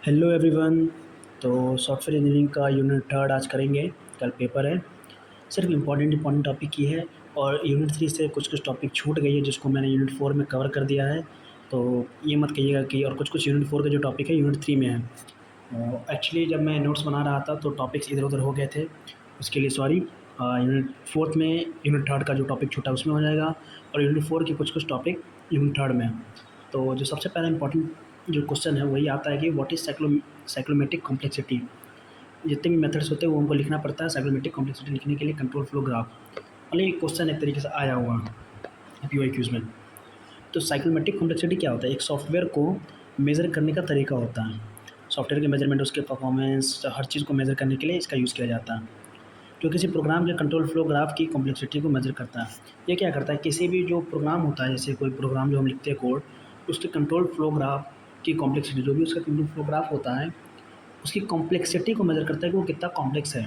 Hello everyone. तो software engineering का unit third आज करेंगे। कल पेपर है। सिर्फ इम्पॉर्टेंट टॉपिक ही है और यूनिट थ्री से कुछ कुछ टॉपिक छूट गई है जिसको मैंने यूनिट फोर में कवर कर दिया है। तो ये मत कहिएगा कि और कुछ कुछ यूनिट फोर के जो टॉपिक है यूनिट थ्री में है। एक्चुअली जब मैं नोट्स बना रहा था तो टॉपिक्स इधर उधर हो गए थे, उसके लिए सॉरी। यूनिट फोर्थ में यूनिट थर्ड का जो टॉपिक छूटा उसमें हो जाएगा और यूनिट फोर के कुछ कुछ टॉपिक यूनिट थर्ड में है। तो जो सबसे पहला इंपॉर्टेंट जो क्वेश्चन है वही आता है कि व्हाट इज़ साइक्लोमेट्रिक कॉम्प्लेक्सिटी। जितने भी मेथड्स होते हैं वो हमको लिखना पड़ता है साइक्लोमेट्रिक कॉम्प्लेक्सिटी लिखने के लिए कंट्रोल फ्लो ग्राफ। मतलब ये क्वेश्चन एक तरीके से आया हुआ है पीवाईक्यूज में। तो साइक्लोमेट्रिक कॉम्प्लेक्सिटी क्या होता है? एक सॉफ्टवेयर को मेज़र करने का तरीका होता है। सॉफ्टवेयर के मेजरमेंट, उसके परफॉर्मेंस, हर चीज़ को मेज़र करने के लिए इसका यूज़ किया जाता है। जो किसी प्रोग्राम के कंट्रोल फ्लो ग्राफ की कॉम्प्लेक्सिटी को मेज़र करता है। ये क्या करता है, किसी भी जो प्रोग्राम होता है, जैसे कोई प्रोग्राम जो हम लिखते हैं कोड, उसके कंट्रोल फ्लो ग्राफ की कॉम्प्लेक्सिटी, जो भी उसका कंट्रोल फ्लो ग्राफ होता है उसकी कॉम्प्लेक्सिटी को मेज़र करता है कि वो कितना कॉम्प्लेक्स है।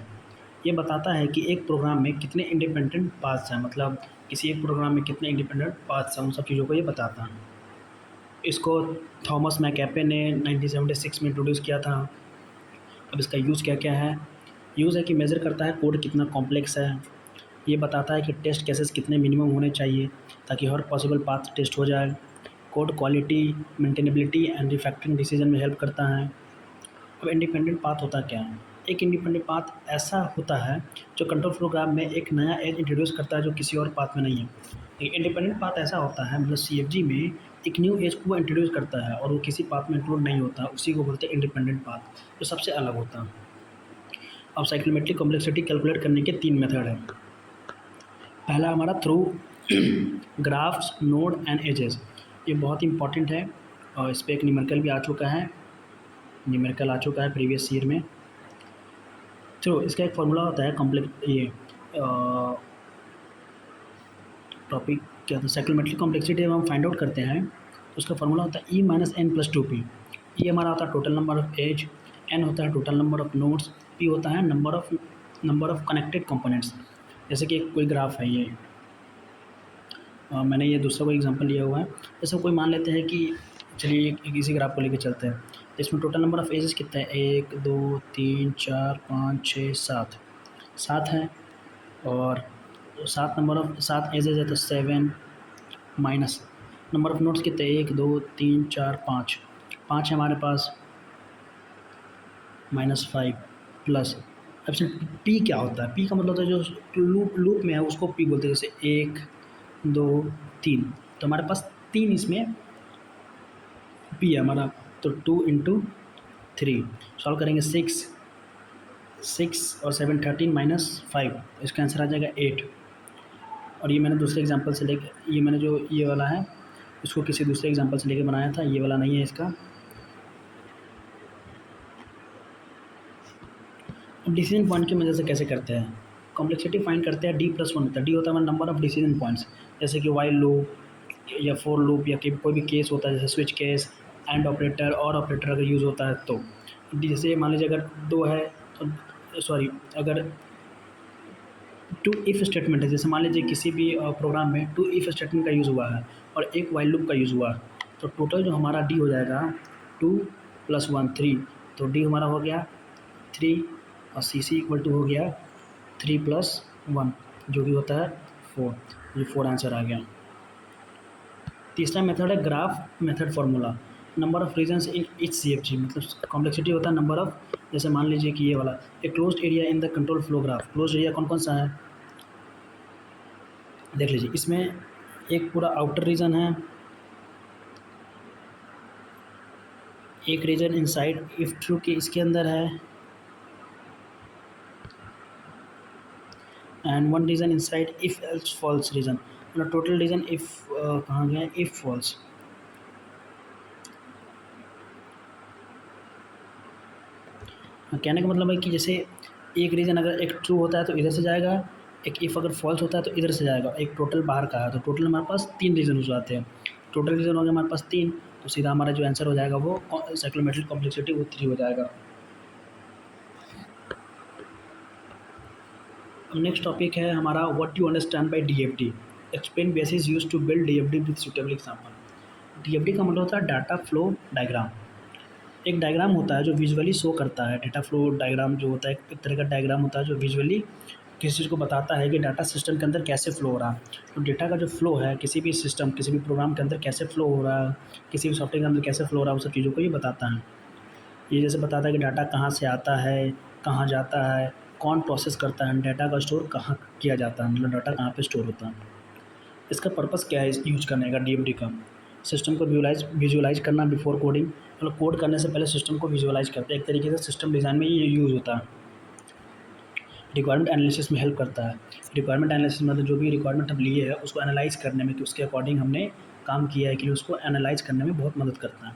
ये बताता है कि एक प्रोग्राम में कितने इंडिपेंडेंट पाथ्स हैं, मतलब किसी एक प्रोग्राम में कितने इंडिपेंडेंट पाथ्स हैं, उन सब चीज़ों को ये बताता है। इसको थॉमस मैकएफे ने 1976 में इंट्रोड्यूस किया था। अब इसका यूज़ क्या क्या है? यूज़ है कि मेज़र करता है कोड कितना कॉम्प्लेक्स है। ये बताता है कि टेस्ट केसेस कितने मिनिमम होने चाहिए ताकि हर पॉसिबल पाथ टेस्ट हो जाए। Code quality, maintainability and refactoring decision में हेल्प करता है। अब इंडिपेंडेंट पाथ होता क्या है? एक इंडिपेंडेंट पाथ ऐसा होता है जो कंट्रोल फ्लो ग्राफ में एक नया एज इंट्रोड्यूस करता है जो किसी और पाथ में नहीं है। एक इंडिपेंडेंट पाथ ऐसा होता है, मतलब सीएफजी में एक न्यू एज को वो इंट्रोड्यूस करता है और वो किसी पाथ में इंक्लूड नहीं होता, उसी को बोलते हैं इंडिपेंडेंट पाथ, जो सबसे अलग होता है। अब साइक्लोमेट्रिक कॉम्प्लेक्सिटी कैलकुलेट करने के तीन मेथड हैं। पहला हमारा through graphs, node and edges. ये बहुत इंपॉर्टेंट है और इस पर एक न्यूमेरिकल भी आ चुका है, प्रीवियस ईयर में। चलो, इसका एक फार्मूला होता है कॉम्प्लेक्स, ये टॉपिक क्या था, साइक्लोमेट्रिक कॉम्प्लेक्सिटी जब हम फाइंड आउट करते हैं तो उसका फार्मूला होता है E-n+2p। ये हमारा होता है total number of edge, n होता है total number of nodes, p होता है नंबर ऑफ कनेक्टेड कंपोनेंट्स। जैसे कि कोई ग्राफ है ये, मैंने ये दूसरा कोई एग्जांपल लिया हुआ है। जैसे कोई मान लेते हैं कि चलिए इसी ग्राफ को लेके चलते हैं। इसमें टोटल नंबर ऑफ एजेस कितना है? 1 2 3 4 5 6 7 7 है। और सात एजेस है तो 7 माइनस नंबर ऑफ नोड्स कितने? 1 2 3 4 5 5 है हमारे पास, -5 प्लस। ऑप्शन पी क्या होता है? पी का मतलब होता है जो लूप में है उसको पी बोलते हैं। जैसे 1 2 3, तो हमारे पास 3 इसमें पी है हमारा। तो 2 इंटू 3 सॉल्व करेंगे, 6 और 7 13 -5, इसका आंसर आ जाएगा 8। और ये मैंने दूसरे एग्जांपल से लेके, ये मैंने जो ये वाला है इसको किसी दूसरे एग्जांपल से लेके बनाया था, ये वाला नहीं है इसका। अब डिसीजन पॉइंट की मदद से कैसे करते हैं कॉम्प्लेक्सिटी फाइंड करते हैं? D+1 होता है। डी होता है हमारा नंबर ऑफ डिसीजन पॉइंट्स, जैसे कि वाइल लूप या फोर लूप या कोई भी केस होता है, जैसे स्विच केस, एंड ऑपरेटर और ऑपरेटर अगर यूज़ होता है तो। जैसे मान लीजिए अगर दो है तो सॉरी, अगर टू इफ़ स्टेटमेंट है, जैसे मान लीजिए किसी भी प्रोग्राम में टू इफ़ स्टेटमेंट का यूज़ हुआ है और एक वाइल लूप का यूज़ हुआ है, तो टोटल जो हमारा डी हो जाएगा 2 + 1 3। तो डी हमारा हो गया 3 और सी सी इक्वल टू हो गया 3 + 1 जो भी होता है 4। ये 4 आंसर आ गया। तीसरा मेथड है graph method formula. Number of regions in each CFG, मतलब कॉम्प्लेक्सिटी होता है नंबर ऑफ, जैसे मान लीजिए कि ये वाला एक closed area in the control flow graph. Closed area कौन कौन सा है देख लीजिए। इसमें एक पूरा आउटर रीजन है, एक रीजन इनसाइड इफ ट्रू के इसके अंदर है, and one region inside if else false region. मतलब टोटल रीजन इफ कहाँ गया? If false. कहने का मतलब है कि जैसे एक रीजन अगर एक ट्रू होता है तो इधर से जाएगा, एक इफ़ अगर फॉल्स होता है तो इधर से जाएगा, एक टोटल बाहर का है, तो टोटल हमारे पास 3 रीजन हो जाते हैं। टोटल रीजन हो गया हमारे पास 3, तो सीधा हमारा जो आंसर हो जाएगा वो साइक्लोमेट्रिक कॉम्प्लेक्सिटी वो 3 हो जाएगा। अब नेक्स्ट टॉपिक है हमारा what you understand by DFD. Explain basis used to build DFD with suitable example. DFD का मतलब होता है डाटा फ्लो डायग्राम। एक डायग्राम होता है जो विजुअली शो करता है, डेटा फ्लो डायग्राम जो होता है एक तरह का डायग्राम होता है जो विजुअली किसी चीज़ को बताता है कि डाटा सिस्टम के अंदर कैसे फ्लो हो रहा है। तो डेटा का जो फ्लो है किसी भी सिस्टम किसी भी प्रोग्राम के अंदर कैसे फ्लो हो रहा है, किसी भी सॉफ्टवेयर के अंदर कैसे फ्लो हो रहा है, वो सब चीज़ों को ये बताता है। ये जैसे बताता है कि डाटा कहाँ से आता है, कहाँ जाता है, कौन प्रोसेस करता है, डाटा का स्टोर कहाँ किया जाता है, मतलब डाटा कहाँ पे स्टोर होता है। इसका पर्पस क्या है इस यूज करने का डीएमडी का? सिस्टम को विजुअलाइज़ करना बिफोर कोडिंग, मतलब कोड करने से पहले सिस्टम को विजुअलाइज़ करते हैं। एक तरीके से सिस्टम डिज़ाइन में ये यूज़ होता है। रिक्वायरमेंट एनालिसिस में हेल्प करता है। रिक्वायरमेंट एनालिसिस मतलब जो भी रिक्वायरमेंट हम लिए है उसको एनालाइज़ करने में कि उसके अकॉर्डिंग हमने काम किया है कि नहीं, उसको एनालाइज़ करने में बहुत मदद करता है।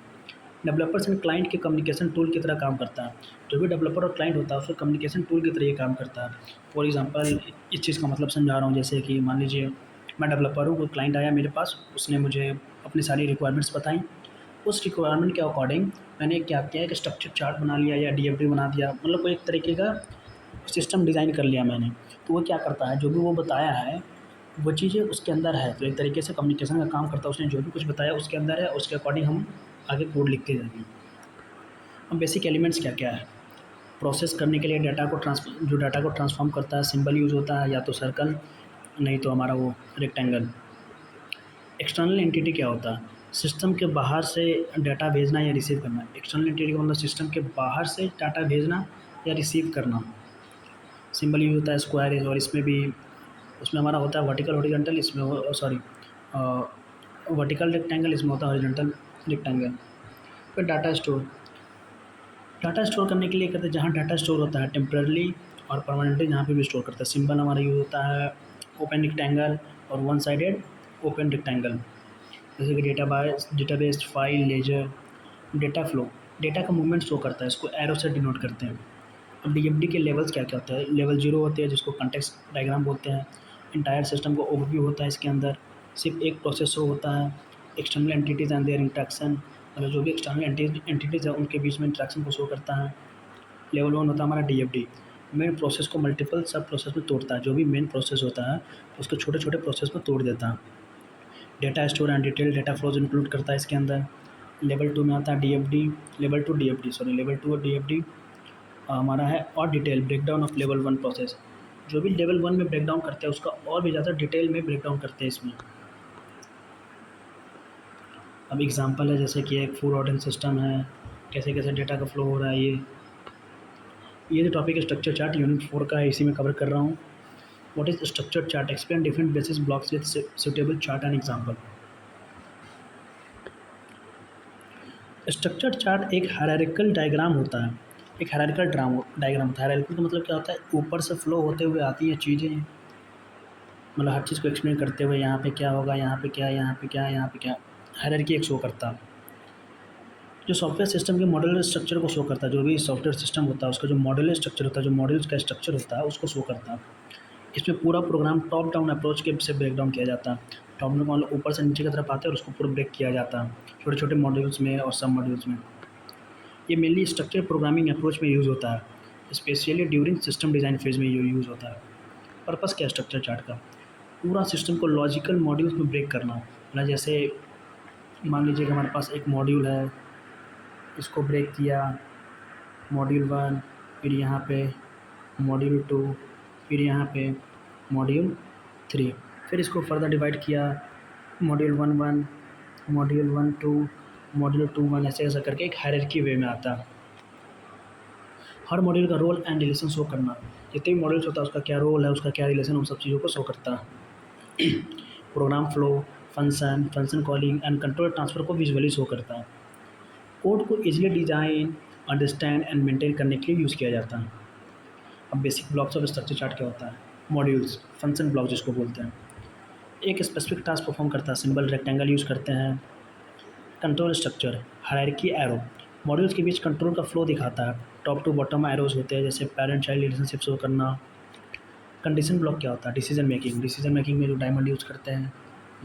डेवलपर्स एंड क्लाइंट के कम्युनिकेशन टूल की तरह काम करता है। जो भी डेवलपर और क्लाइंट होता है उसको कम्युनिकेशन टूल की तरह ये काम करता है। फॉर एग्ज़ाम्पल इस चीज़ का मतलब समझा रहा हूँ, जैसे कि मान लीजिए मैं डेवलपर हूँ, कोई क्लाइंट आया मेरे पास, उसने मुझे अपनी सारी रिक्वायरमेंट्स बताई। उस रिक्वायरमेंट के अकॉर्डिंग मैंने क्या किया, एक स्ट्रक्चर चार्ट बना लिया या डीएफडी बना दिया, मतलब कोई एक तरीके का सिस्टम डिज़ाइन कर लिया मैंने। तो वो क्या करता है, जो भी वो बताया है वो चीज़ें उसके अंदर है, तो एक तरीके से कम्युनिकेशन का काम करता है। उसने जो भी कुछ बताया उसके अंदर है, उसके अकॉर्डिंग हम आगे कोड लिखते जाएंगे। अब बेसिक एलिमेंट्स क्या क्या है? प्रोसेस करने के लिए डाटा को ट्रांसफॉर्म करता है, सिंबल यूज़ होता है, या तो सर्कल, नहीं तो हमारा वो रेक्टेंगल। एक्सटर्नल एंटिटी क्या होता है? सिस्टम के बाहर से डाटा भेजना या रिसीव करना। एक्सटर्नल एंटिटी का मतलब सिस्टम के बाहर से डाटा भेजना या रिसीव करना। सिंबल यूज होता है स्क्वायर, और इसमें भी उसमें हमारा होता है वर्टिकल हॉरिजॉन्टल, इसमें सॉरी वर्टिकल रेक्टेंगल, इसमें होता है हॉरिजॉन्टल रेक्टेंगल। फिर डाटा स्टोर करने के लिए कहते हैं जहाँ डाटा स्टोर होता है टेम्परली और परमानेंटली, जहाँ पे भी स्टोर करता है। सिंबल हमारा यूज़ होता है ओपन रेक्टेंगल और वन साइडेड ओपन रेक्टेंगल। जैसे कि database file ledger. Data flow, data का मूवमेंट शो करता है, इसको एरो से डिनोट करते हैं। अब डीएमडी के लेवल्स क्या क्या होता है? लेवल 0 होते हैं जिसको कॉन्टेक्स्ट डायग्राम बोलते हैं। इंटायर सिस्टम को ओवरव्यू होता है इसके अंदर। सिर्फ एक प्रोसेस शो होता है। External entities and there interaction, मतलब जो भी एक्सटर्नल एंटिटीज़ है उनके बीच में इंटरेक्शन को शो करता है। लेवल 1 होता है हमारा डीएफडी, मेन प्रोसेस को मल्टीपल सब प्रोसेस में तोड़ता है। जो भी मेन प्रोसेस होता है उसको छोटे छोटे प्रोसेस में तोड़ देता है। Data store and detail data flows include करता है इसके अंदर। लेवल 2 में आता है डीएफडी, लेवल 2 और डीएफडी हमारा है और detail breakdown of level 1 process. जो भी लेवल 1 में ब्रेकडाउन करते हैं उसका और भी ज़्यादा डिटेल में ब्रेकडाउन करते हैं इसमें। अब एग्जांपल है जैसे कि एक फूड ऑर्डरिंग सिस्टम है, कैसे कैसे डेटा का फ्लो हो रहा है। ये जो टॉपिक है स्ट्रक्चर चार्ट यूनिट 4 का है, इसी में कवर कर रहा हूँ। What is structure chart? Explain different basis blocks with suitable chart and example. Structure chart एक हायरार्किकल डायग्राम होता है। एक हायरार्किकल डायग्राम होता है। हायरार्किकल का मतलब क्या होता है? ऊपर से फ्लो होते हुए आती हैं चीज़ें, मतलब हर चीज़ को एक्सप्लेन करते हुए यहाँ पे क्या होगा, यहाँ पे क्या, यहाँ पे क्या, यहाँ पे क्या। हायरार्की एक शो करता है। जो सॉफ्टवेयर सिस्टम के मॉड्यूलर स्ट्रक्चर को शो करता है। जो भी सॉफ्टवेयर सिस्टम होता है उसका जो मॉड्यूलर स्ट्रक्चर होता है, जो मॉड्यूल्स का स्ट्रक्चर होता है उसको शो करता है। इसमें पूरा प्रोग्राम टॉप डाउन अप्रोच के से ब्रेक डाउन किया जाता है। टॉप डाउन मतलब ऊपर से नीचे की तरफ आते हैं और उसको पूरा ब्रेक किया जाता है छोटे छोटे मॉड्यूल्स में और सब मॉड्यूल्स में। ये मेनली स्ट्रक्चर प्रोग्रामिंग अप्रोच में यूज़ होता है, specially during system design phase में ये यूज़ होता है। पर्पस क्या है स्ट्रक्चर चार्ट का? पूरा सिस्टम को लॉजिकल मॉड्यूल्स में ब्रेक करना। मतलब जैसे मान लीजिए कि हमारे पास एक मॉड्यूल है, इसको ब्रेक किया, मॉड्यूल 1, फिर यहाँ पे मॉड्यूल 2, फिर यहाँ पे मॉड्यूल 3, फिर इसको फर्दर डिवाइड किया, मॉड्यूल 1 1, मॉड्यूल 1 2, मॉड्यूल 2 1, ऐसे ऐसा करके एक हायरार्की वे में आता है। हर मॉड्यूल का रोल एंड रिलेशन शो करना। जितने भी मॉड्यूल्स होता है उसका क्या रोल है, उसका क्या रिलेशन, उन सब चीज़ों को शो करता है। Program flow, function calling and control transfer को विजुअली शो करता है। कोड को easily design, understand and maintain करने के लिए यूज़ किया जाता है। अब basic blocks of structure chart क्या होता है? मॉड्यूल्स, फंक्शन ब्लॉक जिसको बोलते हैं, एक स्पेसिफिक टास्क परफॉर्म करता है। सिंबल रेक्टेंगल यूज़ करते हैं। Control structure, hierarchy arrow, modules के बीच कंट्रोल का फ्लो दिखाता है। टॉप टू बॉटम एरोज होते हैं, जैसे पेरेंट चाइल्ड रिलेशनशिप शो करना। कंडीशन ब्लॉक क्या होता है? डिसीजन मेकिंग में जो डायमंड यूज़ करते हैं,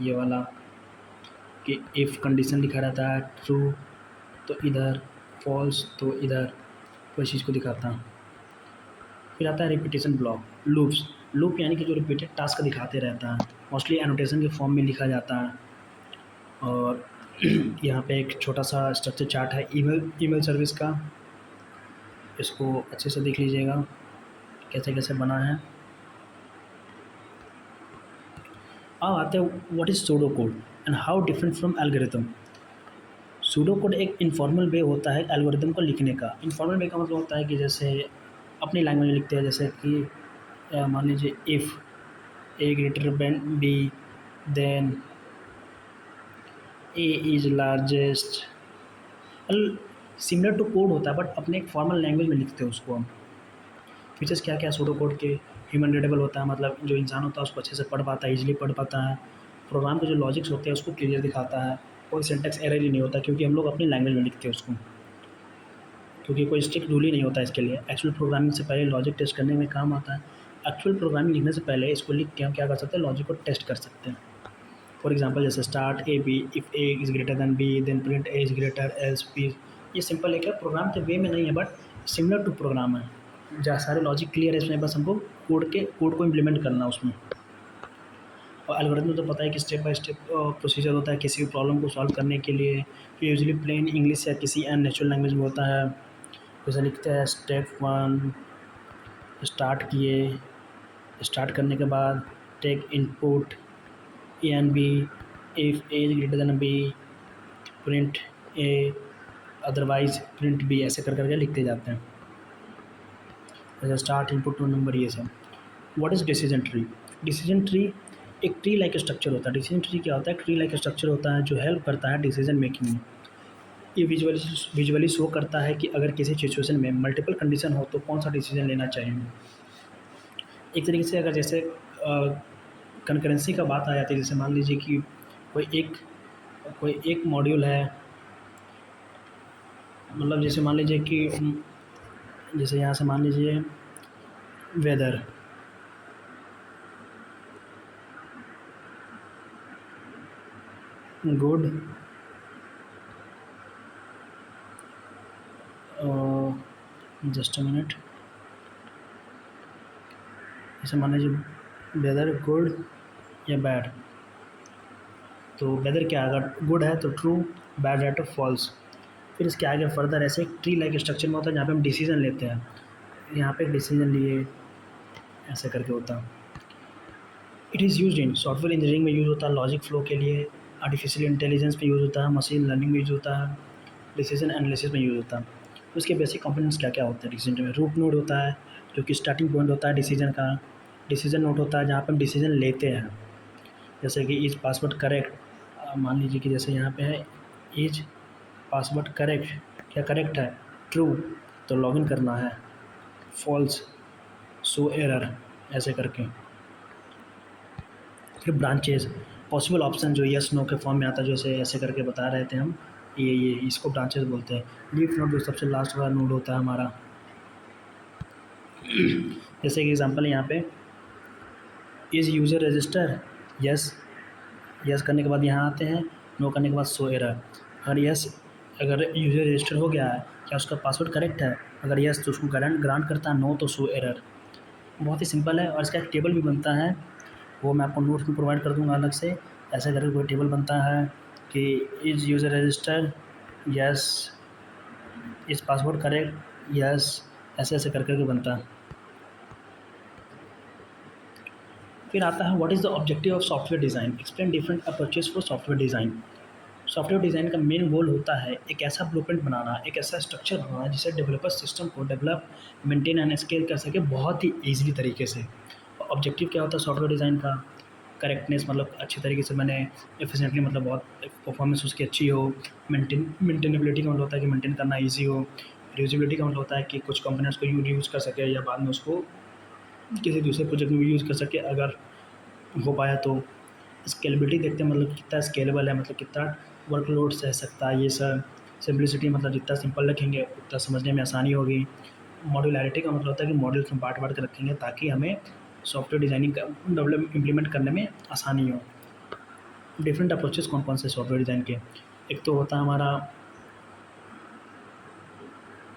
ये वाला, कि इफ़ कंडीशन लिखा रहता है ट्रू तो इधर, फॉल्स तो इधर, तो इस चीज़ को दिखाता है। फिर आता है रिपीटेशन ब्लॉक, लूप यानी कि जो रिपीटेड टास्क दिखाते रहता है, मोस्टली एनोटेशन के फॉर्म में लिखा जाता है। और यहाँ पे एक छोटा सा स्ट्रक्चर चार्ट है ईमेल सर्विस का, इसको अच्छे से देख लीजिएगा कैसे कैसे बना है। अब आते हैं what is pseudo code and how different from algorithm. Pseudo code एक इनफॉर्मल वे होता है एल्गोरिथम को लिखने का। इनफॉर्मल वे का मतलब होता है कि जैसे अपनी लैंग्वेज में लिखते हैं, जैसे कि मान लीजिए if A greater than B then A is largest. Similar to code होता है बट अपने एक फॉर्मल लैंग्वेज में लिखते हैं उसको हम। फीचर्स क्या क्या सूडो कोड के? ह्यूमन रीडेबल होता है, मतलब जो इंसान होता है उसको अच्छे से पढ़ पाता है, ईजिली पढ़ पाता है। प्रोग्राम के जो लॉजिक्स होते हैं उसको क्लियर दिखाता है। कोई सिंटैक्स एरर ही नहीं होता क्योंकि हम लोग अपनी लैंग्वेज में लिखते हैं उसको, क्योंकि कोई स्ट्रिक्ट रूल ही नहीं होता इसके लिए। एक्चुअल प्रोग्रामिंग से पहले लॉजिक टेस्ट करने में काम आता है। एक्चुअल प्रोग्रामिंग लिखने से पहले इसको लिख के हम क्या कर सकते हैं, लॉजिक को टेस्ट कर सकते हैं। फॉर एग्जांपल जैसे start A B, if A is greater than B then print A is greater else B. ये सिंपल है, क्या प्रोग्राम के वे में नहीं है बट सिमिलर टू प्रोग्राम है, जहाँ सारे लॉजिक क्लियर है इसमें, बस हमको कोड को इम्प्लीमेंट करना उसमें। और एल्गोरिथम तो पता है कि स्टेप बाय स्टेप प्रोसीजर होता है किसी भी प्रॉब्लम को सॉल्व करने के लिए। ये यूजुअली प्लेन इंग्लिश या किसी नेचुरल लैंग्वेज में होता है। जैसे लिखते हैं स्टेप 1, स्टार्ट किए, स्टार्ट करने के बाद take input a and b, if a is greater than b print a otherwise print b, ऐसे कर करके लिखते जाते हैं। जैसे स्टार्ट इनपुट टू नंबर, ये सब। What is decision tree? Decision tree एक ट्री लाइक स्ट्रक्चर होता है। डिसीजन ट्री क्या होता है? ट्री लाइक स्ट्रक्चर होता है जो हेल्प करता है डिसीजन मेकिंग में। ये विजुअली शो करता है कि अगर किसी सिचुएशन में मल्टीपल कंडीशन हो तो कौन सा डिसीजन लेना चाहिए। एक तरीके से अगर जैसे कंकरेंसी का बात आ जाती है, जैसे मान लीजिए कि कोई एक मॉड्यूल है, मतलब जैसे मान लीजिए कि जैसे यहाँ से मान लीजिए weather, good, just a minute, जैसे मान लीजिए वेदर गुड या बैड। तो वेदर क्या है, अगर गुड है तो ट्रू, बैड है तो फॉल्स। फिर इसके आगे फर्दर ऐसे एक ट्री लाइक स्ट्रक्चर में होता है जहाँ पे हम डिसीजन लेते हैं। यहाँ पे डिसीजन लिए, ऐसे करके होता है। It is used in software engineering में यूज़ होता है, लॉजिक फ्लो के लिए, आर्टिफिशियल इंटेलिजेंस में यूज़ होता है, मशीन लर्निंग में यूज़ होता है, डिसीजन एनालिसिस में यूज़ होता है। तो उसके बेसिक कंपोनेंट्स क्या क्या होते हैं डिसीजन में? रूट नोड होता है जो कि स्टार्टिंग पॉइंट होता है डिसीजन का। डिसीजन नोड होता है जहाँ पे हम डिसीजन लेते हैं, जैसे कि इज़ पासवर्ड करेक्ट। मान लीजिए कि जैसे यहाँ पे है इज़ पासवर्ड करेक्ट, क्या करेक्ट है? ट्रू, तो लॉगिन करना है। फॉल्स, शो एरर, ऐसे करके। फिर ब्रांचेस, पॉसिबल ऑप्शन जो यस नो के फॉर्म में आता है, जैसे ऐसे करके बता रहे थे हम, ये इसको ब्रांचेस बोलते हैं। लीफ नोड जो सबसे लास्ट वाला नोड होता है हमारा। जैसे कि एग्जांपल यहाँ पे is user register, yes, yes करने के बाद यहाँ आते हैं, नो करने के बाद शो एरर। अगर यूज़र रजिस्टर हो गया है, क्या उसका पासवर्ड करेक्ट है? अगर यस तो उसको ग्रांट करता है, नो तो शो एरर। बहुत ही सिंपल है। और इसका एक टेबल भी बनता है, वो मैं आपको नोट्स में प्रोवाइड कर दूँगा अलग से। ऐसा करके कोई टेबल बनता है कि is user register, yes, is password correct, yes, ऐसे ऐसे कर कर के बनता है। फिर आता है what is the objective of software design, explain different approaches for software design. Software design का मेन गोल होता है एक ऐसा ब्लूप्रिंट बनाना, एक ऐसा स्ट्रक्चर बनाना जिससे डेवलपर सिस्टम को डेवलप, मेंटेन एंड स्केल कर सके बहुत ही ईज़िली तरीके से। ऑब्जेक्टिव क्या होता है सॉफ्टवेयर डिज़ाइन का? करेक्टनेस, मतलब अच्छी तरीके से मैंने एफिशिएंटली, मतलब बहुत परफॉर्मेंस उसकी अच्छी हो। मेंटेनेबिलिटी का मतलब होता है कि मेंटेन करना ईजी हो। रीयूजेबिलिटी का मतलब होता है कि कुछ कंपोनेंट्स को यूज़ कर सके या बाद में उसको किसी दूसरे प्रोजेक्ट में भी यूज़ कर सके अगर हो पाया तो। स्केलेबिलिटी देखते हैं, मतलब कितना स्केलेबल है, मतलब कितना वर्कलोड सह सकता है ये सब। सिंप्लिसिटी, मतलब जितना सिंपल रखेंगे उतना समझने में आसानी होगी। मॉड्यूलैरिटी का मतलब होता है कि मॉड्यूल्स में बाँट के रखेंगे ताकि हमें सॉफ्टवेयर डिज़ाइनिंग का डेवलप इम्प्लीमेंट करने में आसानी हो। डिफरेंट अप्रोचेस कौन कौन से सॉफ्टवेयर डिज़ाइन के? एक तो होता है हमारा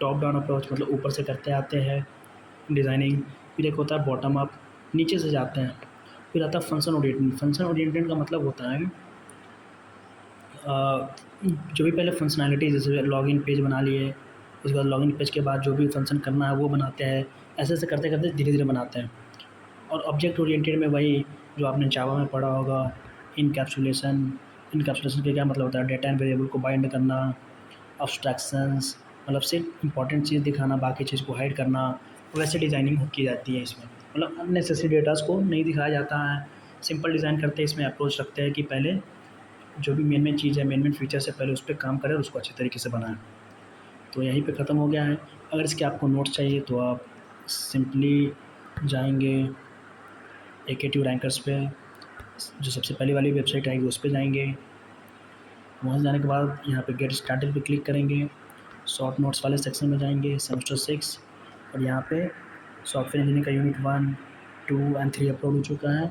टॉप डाउन अप्रोच, मतलब ऊपर से करते आते हैं डिज़ाइनिंग। फिर एक होता है बॉटम अप, नीचे से जाते हैं। फिर आता है फंक्शन ओरिएंटेड। फंक्शन ओरिएंटेड का मतलब होता है जो भी पहले फंक्शनैलिटी जैसे लॉगिन पेज बना लिए, उसके बाद लॉगिन पेज के बाद जो भी फंक्शन करना है वो बनाते हैं। ऐसे-ऐसे करते-करते धीरे-धीरे बनाते हैं। और ऑब्जेक्ट ओरिएंटेड में वही जो आपने जावा में पढ़ा होगा, इनकैप्सुलेशन। इनकैप्सुलेशन का क्या मतलब होता है? डेटा एंड वेरिएबल को बाइंड करना, अब्स्ट्रैक्शंस मतलब सिर्फ इम्पोर्टेंट चीज़ दिखाना, बाकी चीज़ को हाइड करना। वैसे डिज़ाइनिंग की जाती है इसमें, मतलब अननेसेसरी डेटास को नहीं दिखाया जाता है। सिंपल डिज़ाइन करते हैं, इसमें अप्रोच रखते हैं कि पहले जो भी मेन मेन चीज़ है, मेन मेन फीचर्स है, पहले उस पे काम करें और उसको अच्छे तरीके से बनाएं। तो यहीं पे ख़त्म हो गया है। अगर इसके आपको नोट्स चाहिए तो आप सिंपली जाएंगे एकेटिव रैंकर्स पे, जो सबसे पहले वाली वेबसाइट आएगी उस पे जाएंगे। वहाँ से जाने के बाद यहाँ पे गेट स्टार्टेड पे क्लिक करेंगे, शॉर्ट नोट्स वाले सेक्शन में जाएंगे, सेमेस्टर 6, और यहाँ पे सॉफ्टवेयर इंजीनियरिंग का यूनिट 1, 2 एंड 3 अपलोड हो चुका है।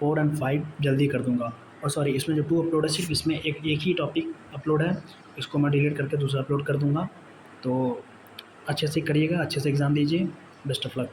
4 एंड 5 जल्दी कर दूंगा। और सॉरी, इसमें जो 2 अपलोड है सिर्फ इसमें एक ही टॉपिक अपलोड है, इसको मैं डिलीट करके दूसरा अपलोड कर दूंगा। तो अच्छे से करिएगा, अच्छे से एग्ज़ाम दीजिए। Best of luck.